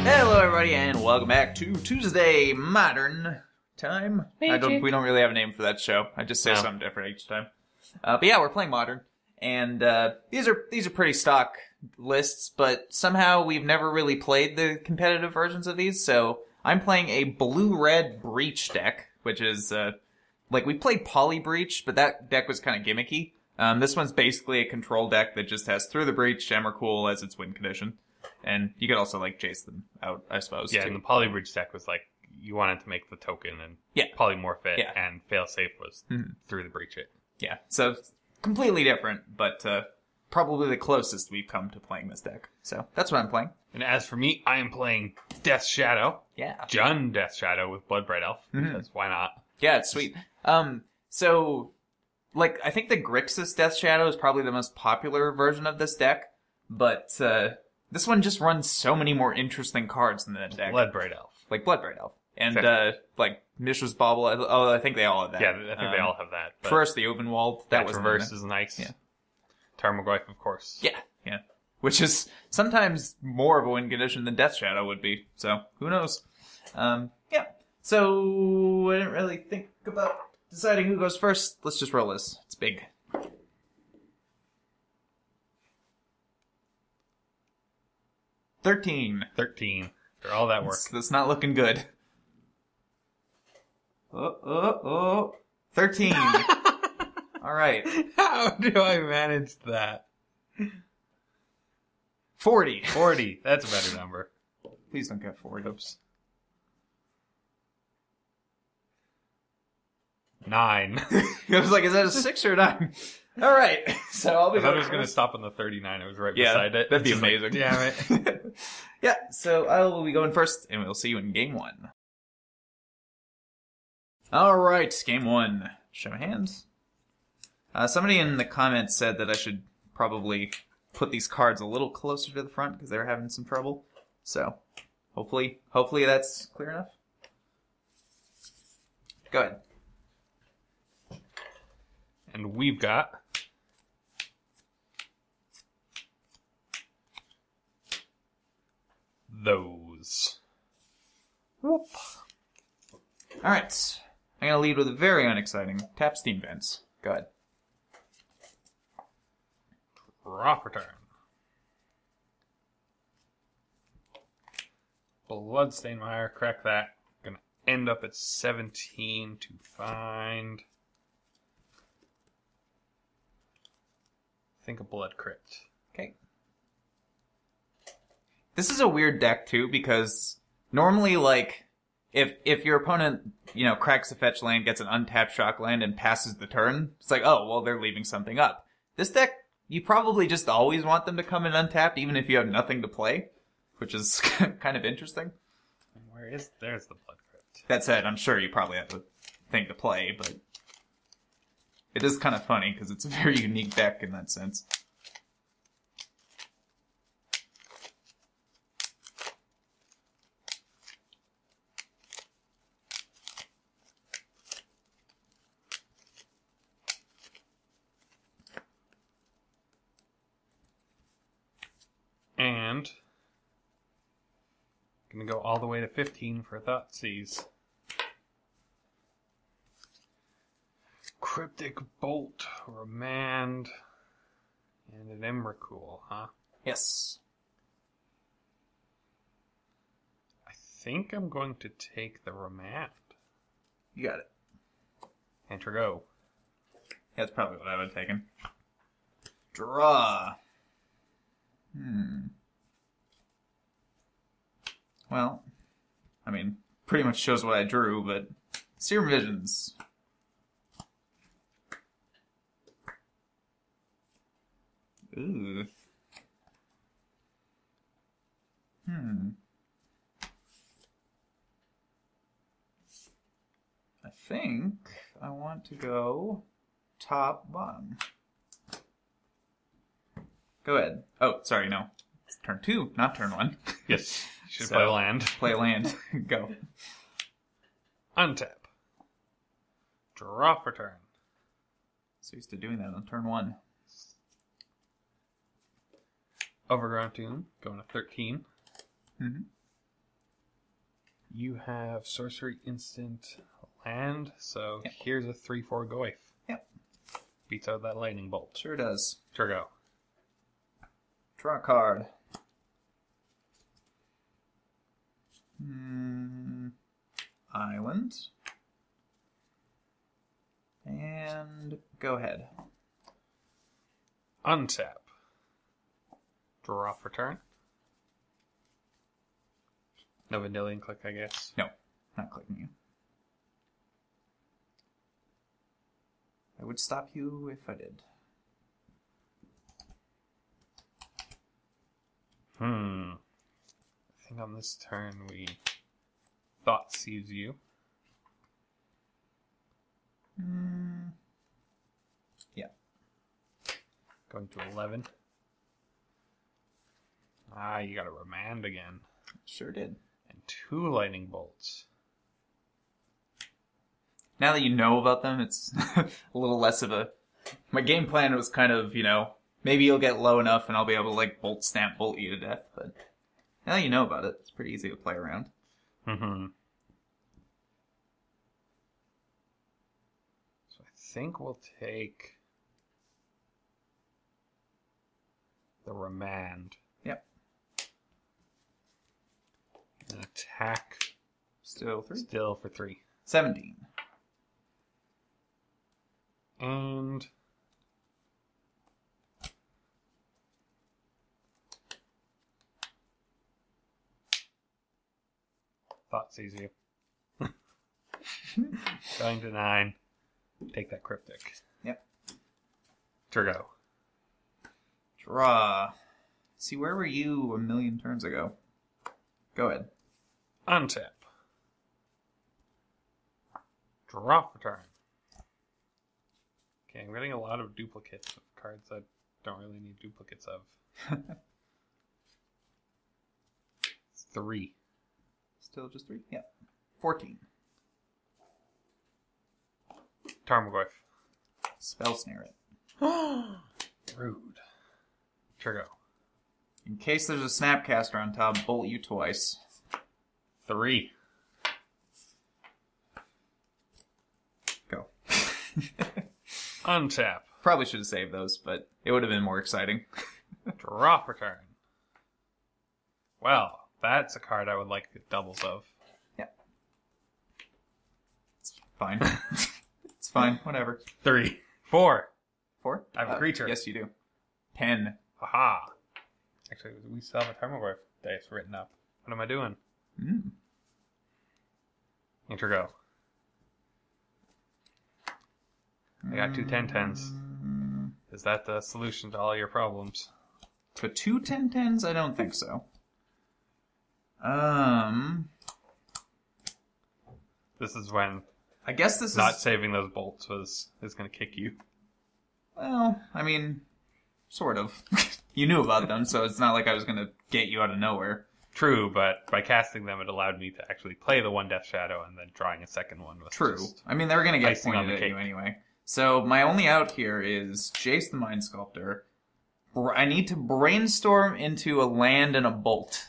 Hello, everybody, and welcome back to Tuesday Modern Time. We don't really have a name for that show. I just say something different each time. But yeah, we're playing Modern, and these are pretty stock lists. But somehow we've never really played the competitive versions of these. So I'm playing a blue-red Breach deck, which is like we played Poly Breach, but that deck was kind of gimmicky. This one's basically a control deck that just has Through the Breach, Emrakul as its win condition. And you could also, like, chase them out, I suppose, Yeah, too. and the Polybridge deck was, like, you wanted to make the token and polymorph it, and failsafe was Through the Breach it. Yeah, so completely different, but probably the closest we've come to playing this deck. So that's what I'm playing. And as for me, I am playing Death Shadow. Yeah. Jund Death Shadow with Bloodbright Elf, because why not? Yeah, it's sweet. So, like, I think the Grixis Death Shadow is probably the most popular version of this deck, but this one just runs so many more interesting cards than that deck. Bloodbright Elf. Like Bloodbright Elf. And, like, Mishra's Bauble. Oh, I think they all have that. Yeah, I think they all have that. But first, the Ovenwald. That was reverse is nice. Yeah. Tarmogoyf, of course. Yeah, yeah. Which is sometimes more of a win condition than Death Shadow would be. So, who knows? Yeah. So, I didn't really think about deciding who goes first. Let's just roll this. It's big. $13. For all that work. That's not looking good. 13. All right. How do I manage that? 40. 40. That's a better number. Please don't get 40. Oops. 9. I was like, is that a 6 or a 9? All right. So I'll be. I thought it was going to stop on the 39. It was right beside it. That'd be It's just amazing. Like, damn it. Yeah. So I will be going first, and we'll see you in game 1. All right, game 1. Show my hands. Somebody in the comments said that I should probably put these cards a little closer to the front because they were having some trouble. So hopefully that's clear enough. Go ahead. And we've got those. Whoop. All right. I'm going to lead with a very unexciting tap steam vents. Go ahead. Draw for turn. Bloodstainmire, crack that. Gonna end up at 17 to find. Think a blood crypt. Okay. This is a weird deck too because normally, like, if your opponent, you know, cracks a fetch land, gets an untapped shock land, and passes the turn, it's like, oh, well, they're leaving something up. This deck, you probably just always want them to come in untapped, even if you have nothing to play, which is kind of interesting. There's the blood crypt. That said, I'm sure you probably have a thing to play, but it is kind of funny because it's a very unique deck in that sense. And gonna go all the way to 15 for Thoughtseize. Cryptic Bolt, Remand, and an Emrakul, huh? Yes. I think I'm going to take the Remand. You got it. Enter go. That's probably what I would have taken. Draw. Well, I mean, pretty much shows what I drew, but Serum Visions. Ooh. I think I want to go top, bottom. Go ahead. Oh, sorry, no. It's turn 2, not turn 1. Yes. Should So, play land. Play land. Go. Untap. Draw for turn. So used to doing that on turn 1. Overgrown Tomb, going to 13. Mm-hmm. You have sorcery instant land, so here's a 3/4 Goif. Yep. Beats out that lightning bolt. Sure does. Sure go. Draw a card. Island. And go ahead. Untap. Draw for turn. No Vanillion click, I guess. No, not clicking you. I would stop you if I did. I think on this turn we Thought Seize you. Yeah. Going to 11. Ah, you got a remand again. Sure did. And 2 lightning bolts. Now that you know about them, it's a little less of a... My game plan was kind of, maybe you'll get low enough and I'll be able to, bolt stamp bolt you to death, but now that you know about it, it's pretty easy to play around. Mm-hmm. So I think we'll take the remand. Yep. And attack. Still 3? Still for 3. 17. And... Thought Seize you. Going to 9. Take that cryptic. Yep. Turgo. Draw. See, where were you a million turns ago? Go ahead. Untap. Draw for turn. Okay, I'm getting a lot of duplicates of cards I don't really need duplicates of. 3. Still just 3? Yeah. 14. Tarmogoyf. Spell Snare it. Rude. Turgo. In case there's a Snapcaster on top, bolt you twice. 3. Go. Untap. Probably should have saved those, but it would have been more exciting. Draw for turn. Well, that's a card I would like doubles of. Yeah. It's fine. It's fine. Whatever. 3. 4. 4? I have a creature. Yes, you do. 10. Haha. Actually, we still have a Tarmogoyf dice written up. What am I doing? Enter go. I got 2 10/10s. Is that the solution to all your problems? To 2 10/10s? I don't think so. This is when I guess this not saving those bolts is going to kick you. Well, I mean, sort of. You knew about them, so it's not like I was going to get you out of nowhere. True, but by casting them, it allowed me to actually play the one Death Shadow and then drawing a second one. Was true. I mean, they were going to get icing pointed on the at cake. you anyway. So my only out here is Jace the Mind Sculptor. I need to brainstorm into a land and a bolt.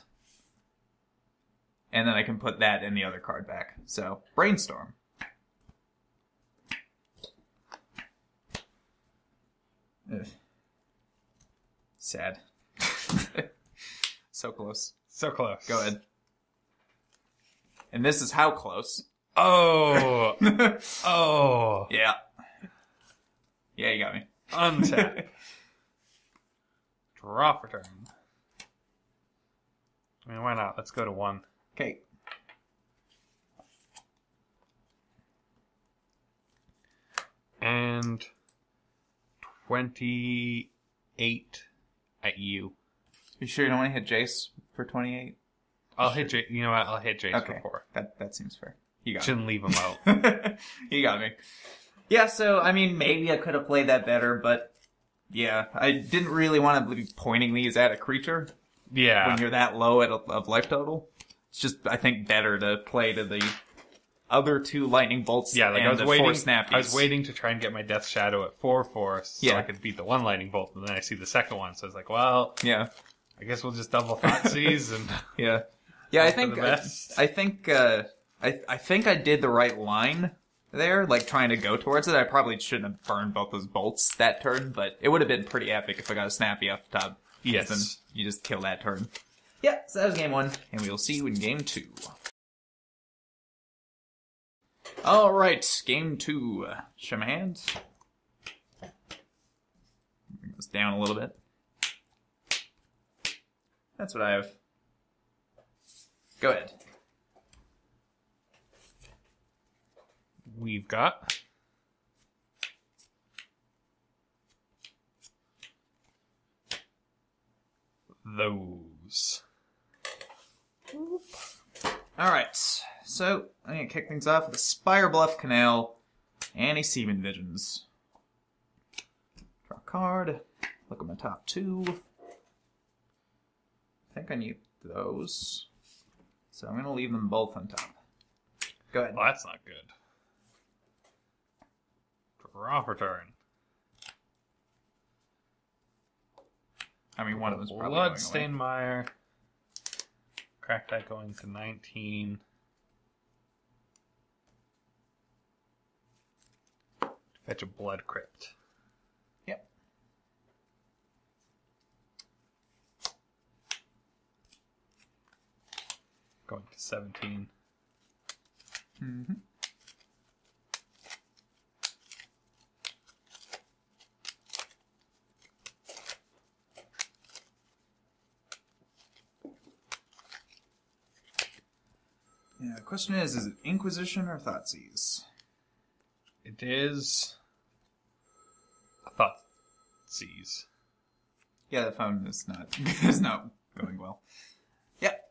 And then I can put that in the other card back. So, brainstorm. Ugh. Sad. So close. So close. Go ahead. And this is how close. Oh! Oh! Yeah. Yeah, you got me. Untap. Draw for turn. I mean, why not? Let's go to 1. Okay. And 28 at you. You sure you don't want to hit Jace for 28? I'll hit Jace. You know what? I'll hit Jace okay. for 4. That seems fair. You got Shouldn't me. leave him out. You got me. Yeah, so, I mean, maybe I could have played that better, but yeah, I didn't really want to be pointing these at a creature. Yeah. When you're that low of life total. It's just, I think, better to play to the other 2 lightning bolts yeah, like and I was the waiting, 4 snappies. I was waiting to try and get my Death Shadow at 4/4 so I could beat the 1 lightning bolt, and then I see the second one, so I was like, well, yeah, I guess we'll just double Thought Seize and yeah. Yeah, I think I did the right line there, like trying to go towards it. I probably shouldn't have burned both those bolts that turn, but it would have been pretty epic if I got a snappy off the top. Yes. Then you just kill that turn. Yeah, so that was game 1, and we will see you in game 2. Alright, game 2. Show my hands. Bring this down a little bit. That's what I have. Go ahead. We've got those. Alright, so I'm going to kick things off with a Spire Bluff Canal and a Seaman Visions. Draw a card. Look at my top 2. I think I need those. So I'm going to leave them both on top. Go ahead. Well, that's not good. Draw for turn. I mean, one of them's probably Bloodstained Mire. Crack that going to 19. Fetch a Blood Crypt. Yep. Going to 17. Mm-hmm. Yeah, the question is it Inquisition or Thoughtseize? It is a Thoughtseize. Yeah, the phone is not going well. Yep.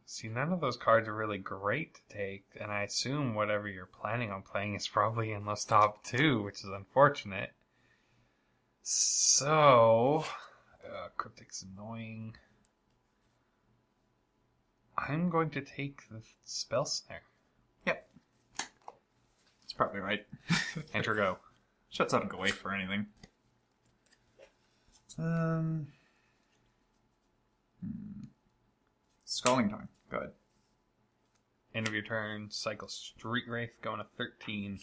See, none of those cards are really great to take, and I assume whatever you're planning on playing is probably in those top 2, which is unfortunate. So, Cryptic's annoying. I'm going to take the Spell Snare. Yep. That's probably right. Enter go. Shuts up and go away for anything. Scalding Tongue. Go ahead. End of your turn. Cycle Street Wraith going to 13.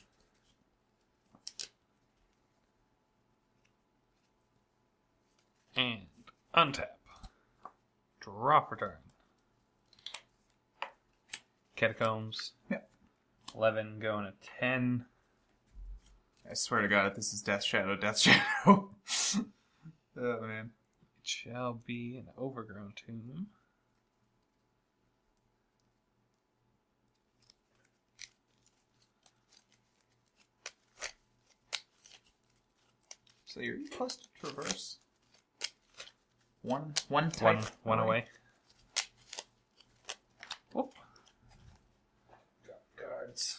And untap. Draw for turn. Catacombs. Yep. 11 going to 10. I swear to God, if this is Death Shadow, Death Shadow. Oh, man. It shall be an Overgrown Tomb. So you're plus to traverse. One type. One away. Whoop. Drop cards.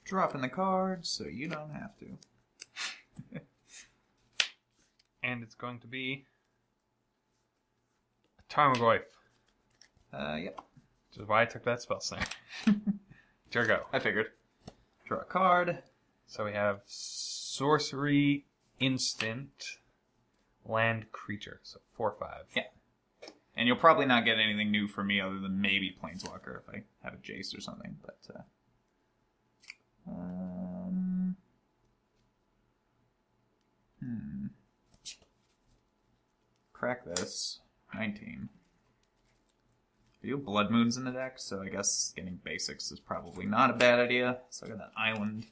Dropping the cards so you don't have to. And it's going to be a Tarmogoyf. Yep. Which is why I took that spell snare. There go. I figured. Draw a card. So we have sorcery, instant, land, creature. So 4/5. Yeah. And you'll probably not get anything new from me other than maybe Planeswalker if I have a Jesze or something. But crack this. 19. I do have Blood Moons in the deck, so I guess getting basics is probably not a bad idea. So I got that island.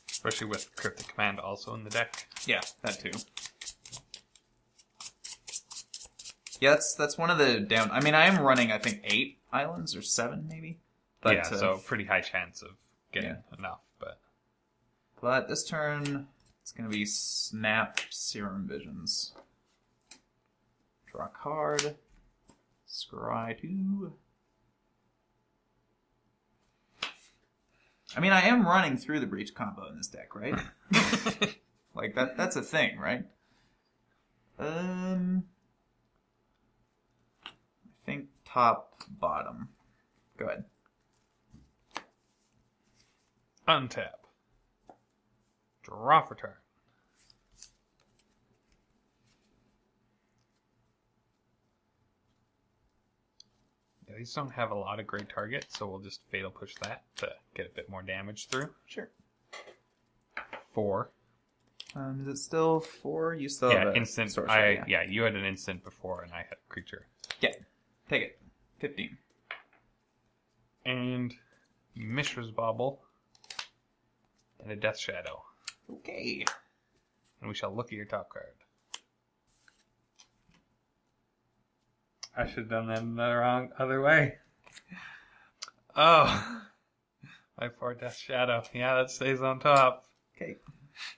Especially with Cryptic Command also in the deck. Yeah, that too. Yeah, that's one of the down... I mean, I am running, I think, 8 islands, or 7, maybe? But, yeah, so pretty high chance of getting enough, but... But this turn, it's going to be Snap Serum Visions. Draw a card. Scry 2. I mean, I am running through the Breach combo in this deck, right? Like, that's a thing, right? I think top, bottom. Go ahead. Untap. Draw for turn. Yeah, these don't have a lot of great targets, so we'll just Fatal Push that to get a bit more damage through. Sure. 4. Is it still 4? You still have an instant. sorcerer, Yeah, you had an instant before, and I had a creature. Yeah, take it. 15. And Mishra's Bauble. And a Death Shadow. Okay. And we shall look at your top card. I should have done that the wrong other way. Oh. My poor Death Shadow. Yeah, that stays on top. Okay.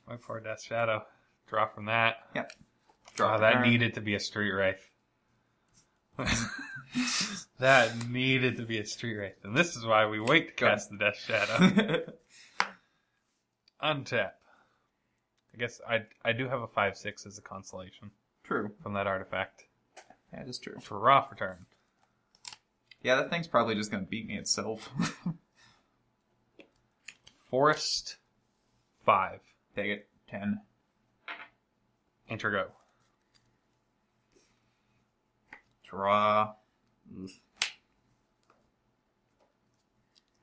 My poor Death Shadow. Draw from that. Yep. Draw that needed to be a Street Wraith. That needed to be a Street Wraith. And this is why we wait to cast the Death Shadow. Untap. I guess I do have a 5/6 as a consolation. True. From that artifact. That is true. Draw for turn. Yeah, that thing's probably just going to beat me itself. Forest 5. Take it. 10. Enter go. Draw.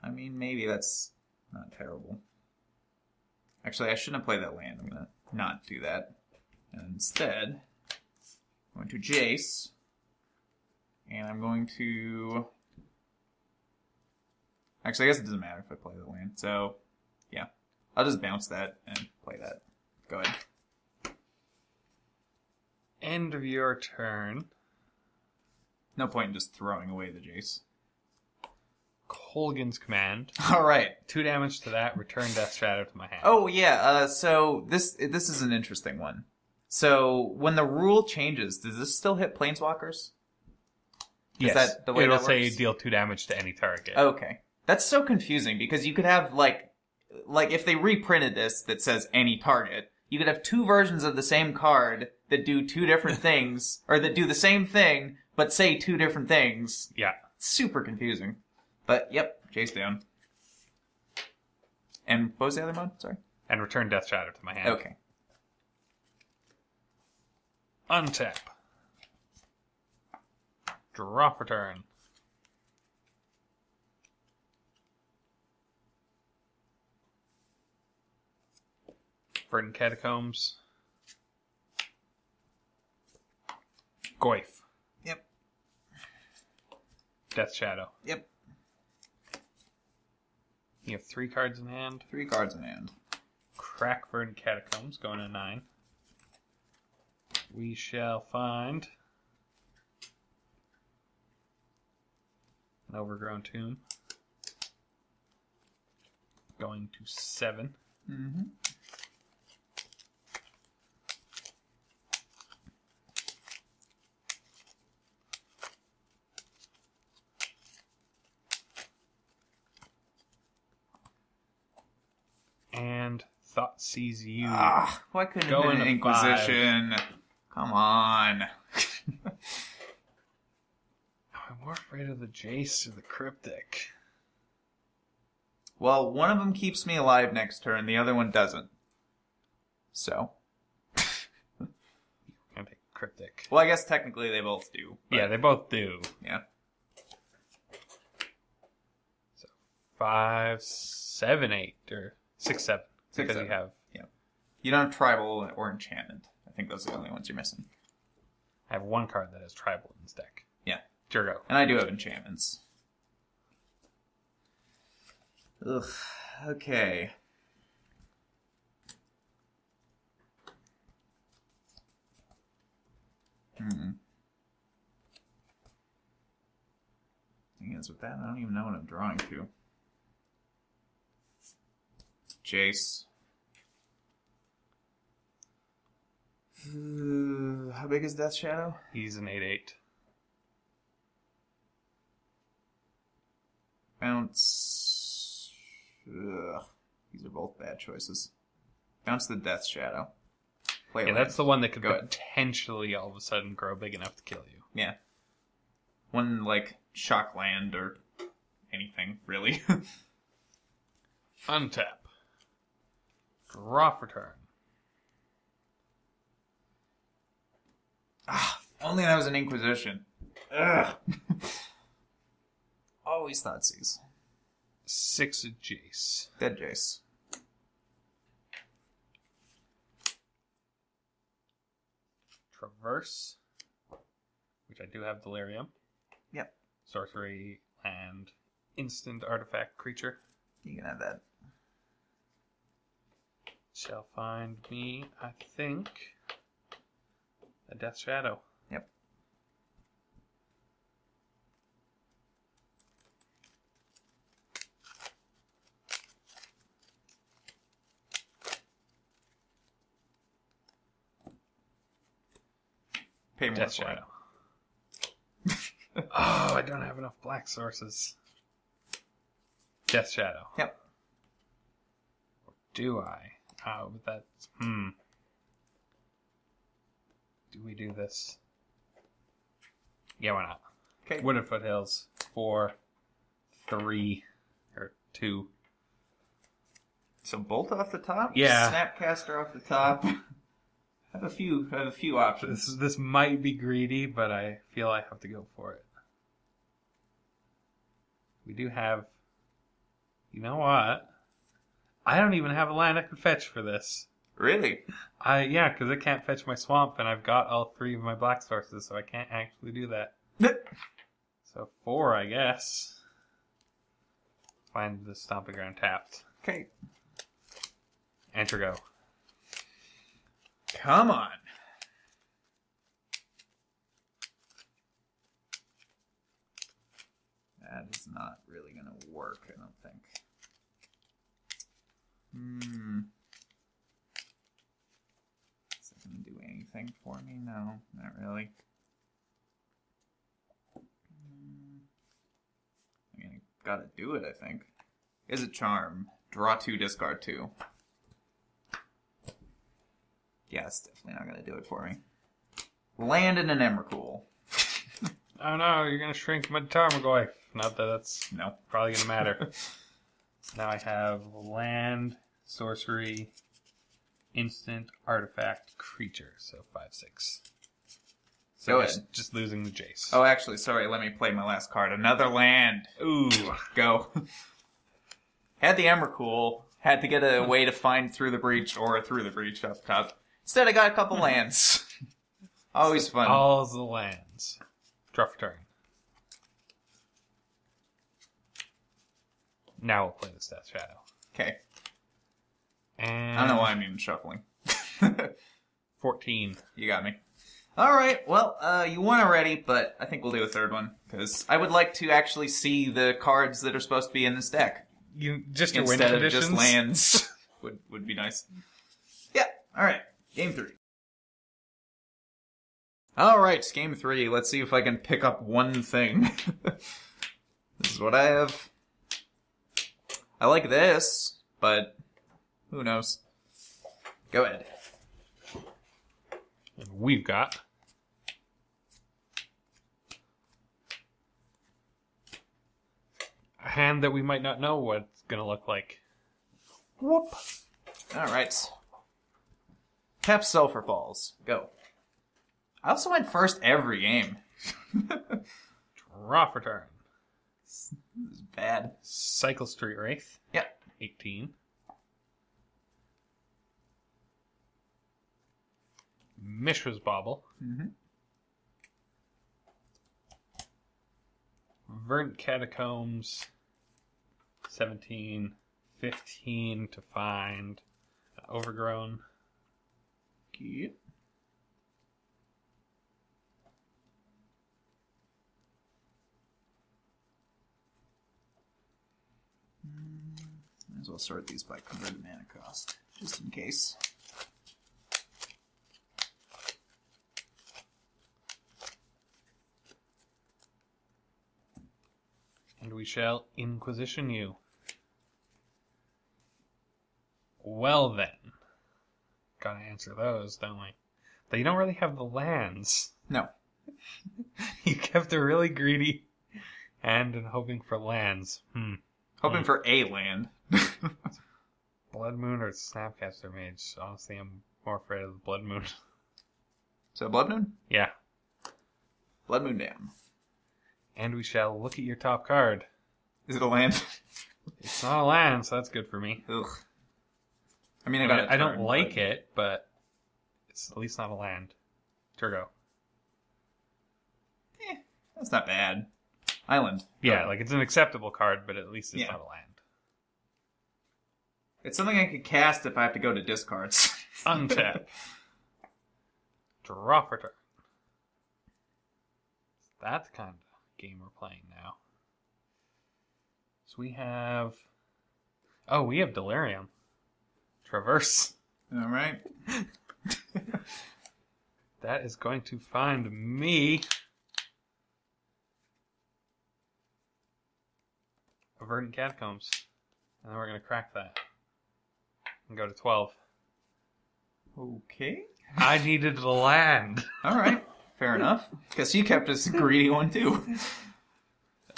I mean, maybe that's not terrible. Actually, I shouldn't have played that land. I'm going to not do that. And instead, I'm going to Jesze. And I'm going to... Actually, I guess it doesn't matter if I play the land. So, yeah. I'll just bounce that and play that. Go ahead. End of your turn. No point in just throwing away the Jesze. Colgan's Command. Alright. 2 damage to that. Return Death Shadow to my hand. Oh, yeah. So, this is an interesting one. So, when the rule changes, does this still hit Planeswalkers? Yes. Is that the way It'll that say works? deal 2 damage to any target. Okay. That's so confusing because you could have, like if they reprinted this that says any target, you could have 2 versions of the same card that do 2 different things, or that do the same thing, but say 2 different things. Yeah. It's super confusing. But, yep, Jesze down. And what was the other mode? Sorry. And return Death Shadow to my hand. Okay. Untap. Draw for turn. Verdant Catacombs. Goyf. Yep. Death Shadow. Yep. You have 3 cards in hand. 3 cards in hand. Crack Verdant Catacombs, going to 9. We shall find an Overgrown Tomb. Going to 7. Mm-hmm. And Thought Sees You. Why couldn't it Go have been an into 5. Inquisition? Come on. I'm more afraid of the Jesze or the Cryptic. Well, one of them keeps me alive next turn, the other one doesn't. So. I'm going to take Cryptic. Well, I guess technically they both do. But Yeah, they both do. yeah. So 5, 7, 8, or 6, 7. 6, Because 7. you have... Yeah. You don't have Tribal or Enchantment. I think those are the only ones you're missing. I have 1 card that has Tribal in this deck. Yeah. Jurgo. And I do have enchantments. Ugh. Okay. Thing is, with that, I don't even know what I'm drawing to. Jesze. How big is Death Shadow? He's an 8/8. Bounce. Ugh. These are both bad choices. Bounce the Death Shadow. Play Yeah, land. that's the one that could Go ahead. potentially all of a sudden grow big enough to kill you. Yeah. One, like, shock land or anything, really. Untap. Draw for turn. Ah, only that was an Inquisition. Ugh. Always Thoughtseize. 6 Jace. Dead Jace. Traverse, which I do have Delirium. Yep. Sorcery, land, instant artifact creature. You can have that. Shall find me, I think, a Death Shadow. Yep. Pay more Death for Shadow. Oh, I don't have enough black sources. Death Shadow. Yep. Or do I? Oh, but that's... Do we do this? Yeah, why not? Okay. Wooded Foothills. 4, 3, or 2. So Bolt off the top? Yeah. Snapcaster off the top. I have a few options. This might be greedy, but I feel I have to go for it. We do have... You know what? I don't even have a land I could fetch for this. Really? Yeah, because I can't fetch my swamp, and I've got all 3 of my black sources, so I can't actually do that. So 4, I guess. Find the Stomping Ground tapped. Okay. Enter go. Come on. That is not really going to work, I don't think. Is it going to do anything for me? No, not really. I mean, I gotta do it, I think. Is a charm. Draw 2, discard 2. Yeah, it's definitely not going to do it for me. Land in an Emrakul. Oh no, you're going to shrink my Tarmogoyf. Not that that's No. probably going to matter. Now I have land, sorcery, instant, artifact, creature. So 5, 6. So Go ahead. Just losing the Jace. Oh, actually, sorry, let me play my last card. Another land. Ooh. Go. Had the Emrakul. Had to get a way to find through the breach or through the breach up top. Instead, I got a couple lands. Always fun. All the lands. Draw for turn. Now we'll play this Death Shadow. Okay. And I don't know why I'm even shuffling. 14. You got me. Alright, well, you won already, but I think we'll do a third one. Because I would like to actually see the cards that are supposed to be in this deck. Just your win Instead of conditions? just lands. would be nice. Yeah, alright. Game 3. Alright, game 3. Let's see if I can pick up one thing. This is what I have. I like this, but who knows? Go ahead. And we've got a hand that we might not know what it's going to look like. Whoop. Alright. Tap Sulfur Falls. Go. I also went first every game. Draw for turn. This is bad. Cycle Street Wraith. Yep. 18. Mishra's Bauble. Mm-hmm. Verdant Catacombs. 17. 15 to find. Overgrown. Yep. Might as well sort these by converted mana cost, just in case. And we shall Inquisition you. Well then. Gotta answer those, don't we? But you don't really have the lands. No. You kept a really greedy hand and hoping for lands. Hoping for a land. Blood Moon or Snapcaster Mage? Honestly, I'm more afraid of the Blood Moon. So Blood Moon? Yeah. Blood Moon down. And we shall look at your top card. Is it a land? It's not a land, so that's good for me. Ugh. I mean, I don't like it, but it's at least not a land. Turgo. That's not bad. Island. Yeah, like it's an acceptable card, but at least it's not a land. It's something I could cast if I have to go to discards. Untap. Draw for turn. That's the kind of game we're playing now. So we have... Oh, we have Delirium. Traverse. All right. That is going to find me a Verdant Catacombs. And then we're going to crack that. And go to 12. Okay. I needed the land. All right. Fair enough. Guess you kept us a greedy one, too.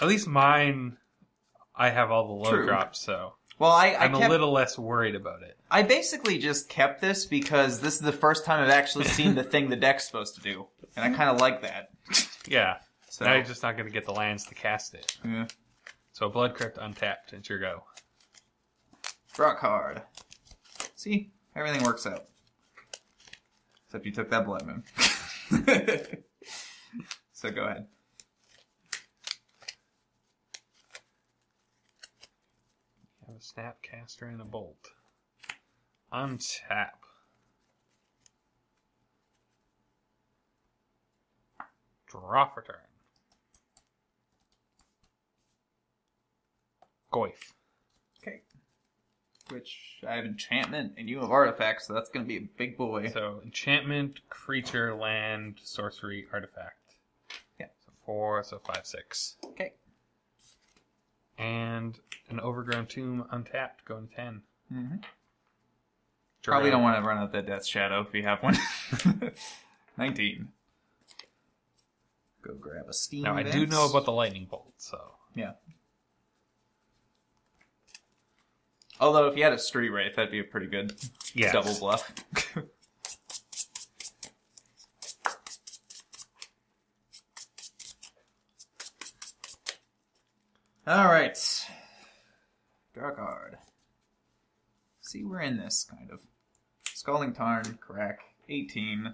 At least mine, I have all the low drops, so... Well, I'm a little less worried about it. I basically just kept this because this is the first time I've actually seen the thing the deck's supposed to do. And I kind of like that. Yeah. So now you're just not going to get the lands to cast it. Yeah. So Blood Crypt untapped. It's your go. Draw a card. See? Everything works out. Except you took that Blood Moon. So go ahead. You have a Snapcaster and a Bolt. Untap. Draw for turn. Goyf. Okay. Which I have enchantment and you have artifacts, so that's going to be a big boy. So enchantment, creature, land, sorcery, artifact. Yeah. So 4, so 5, 6. Okay. And an overgrown tomb untapped, going to 10. Mm-hmm. Probably don't want to run out that Death Shadow if you have one. 19. Go grab a steam. Now, I do know about the lightning bolt, so... Yeah. Although, if you had a Street Wraith, that'd be a pretty good double bluff. Alright. Draw a card. See, we're in this, kind of. Scalding Tarn, crack, 18.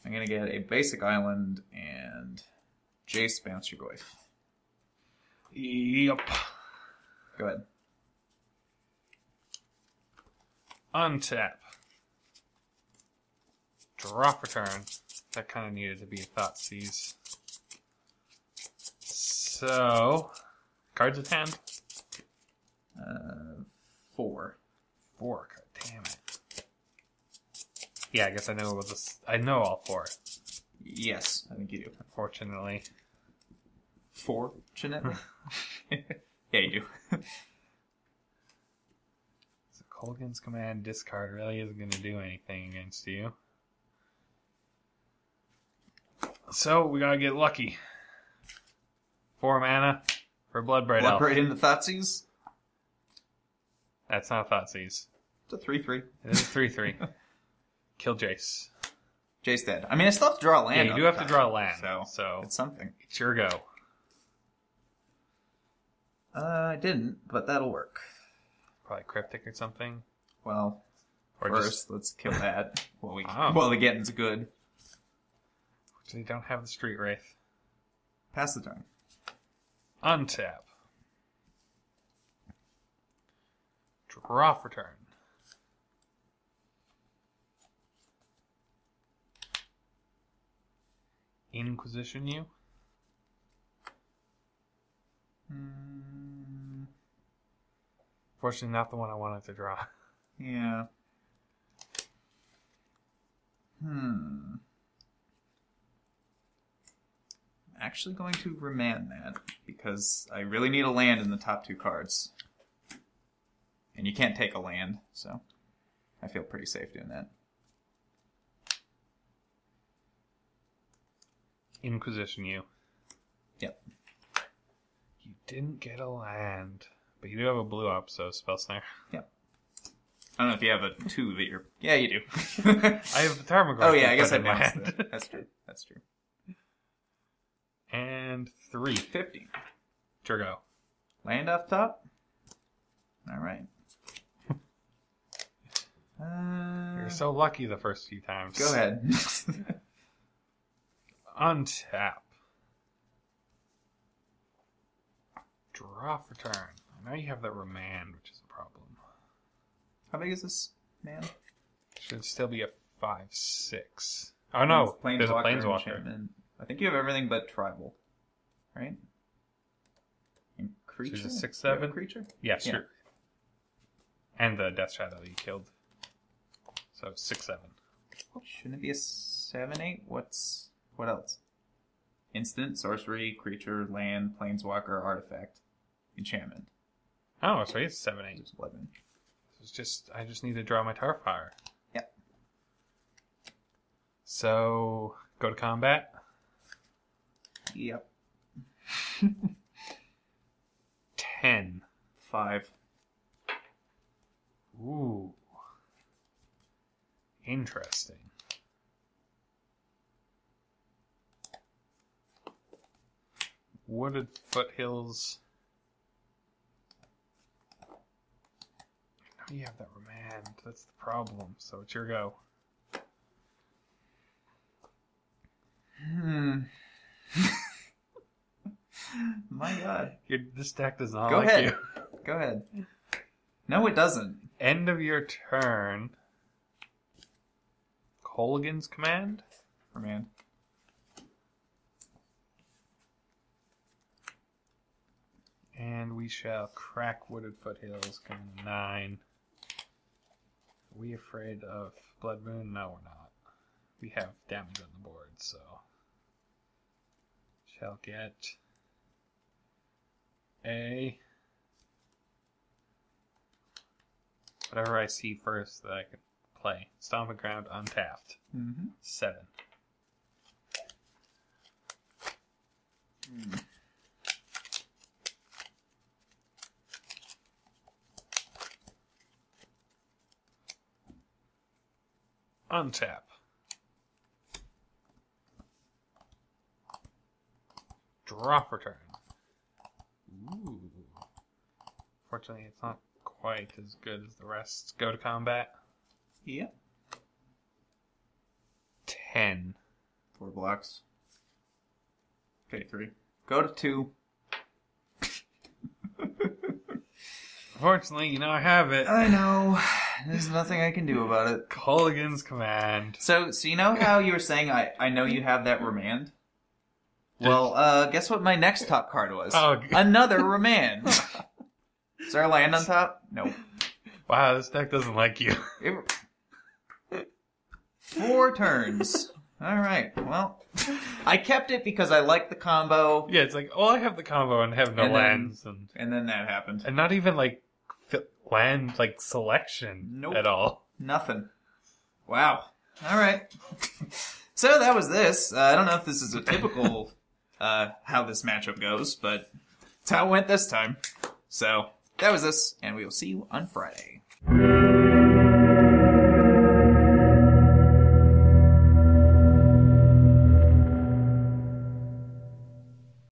I'm gonna get a basic island and Jesze bounce your Goyf. Yep. Go ahead. Untap. Draw for turn. That kind of needed to be a Thoughtseize. So, cards at hand? 4. 4. God damn it. Yeah, I guess I know about this. I know all 4. Yes, I think you do. Unfortunately. Fortunately? Yeah, you do. So Kolaghan's Command discard really isn't going to do anything against you. So, we gotta get lucky. 4 mana for Bloodbraid Elf. Bloodbraid into Thoughtseize? That's not a Thoughtseize. It's a 3/3. It is a 3/3. Kill Jesze. Jesze dead. I mean, I still have to draw a land. Yeah, you do have to draw a land. So it's something. It's your go. I didn't, but that'll work. Probably Cryptic or something. Well, or first, let's kill that while the getting's good. So you don't have the Street Wraith. Pass the turn. Untap. Draw for turn. Inquisition you. Fortunately, not the one I wanted to draw. Yeah. I'm actually going to remand that because I really need a land in the top 2 cards. And you can't take a land, so I feel pretty safe doing that. Inquisition you. Yep. You didn't get a land, but you do have a blue up, so Spell Snare. Yep. I don't know if you have a 2 that you're... Yeah, you do. I have the Tarmogoyf. Oh, yeah, I guess I in my bounced hand. that. That's true. That's true. And 3. 50. Sure go. Land off top? Alright. You're so lucky the first few times. Go ahead. Untap. Draw for turn. I know you have that remand, which is a problem. How big is this man? Should still be a 5/6. Oh no, there's a planeswalker. Enchantment. I think you have everything but tribal, right? And creature. So it's a 6/7 creature. Yeah, sure. And the Death Shadow that you killed. So 6/7. Shouldn't it be a 7/8? What else? Instant, sorcery, creature, land, planeswalker, artifact, enchantment. Oh, so it's 7/8. Just 11. It's just I just need to draw my Tarfire. Yep. So go to combat. Yep. 10. 5. Ooh. Interesting. Wooded Foothills. I know you have that remand. That's the problem. So it's your go. My God. This deck does not Go like ahead. you. Go ahead. No, it doesn't. End of your turn. Colgan's Command? Remand. And we shall crack Wooded Foothills, coming to 9. Are we afraid of Blood Moon? No, we're not. We have damage on the board, so... Shall get... a... whatever I see first that I can play. Stomping Ground untapped. 7. Untap. Draw for turn. Ooh. Fortunately, it's not quite as good as the rest. Go to combat. Yep. 10. 4 blocks. Okay, 3. Go to 2. Unfortunately, you know I have it. I know. There's nothing I can do about it. Colgan's Command. So you know how you were saying I know you have that remand? Well, guess what my next top card was? Oh. Another remand. Is there a land on top? Nope. Wow, this deck doesn't like you. 4 turns. Alright, well, I kept it because I like the combo. Yeah, it's like, oh, I have the combo and have no lands. And then that happened. And not even, like, land, like, selection at all. Nothing. Wow. Alright. So that was this. I don't know if this is a typical how this matchup goes, but it's how it went this time. So that was this, and we will see you on Friday.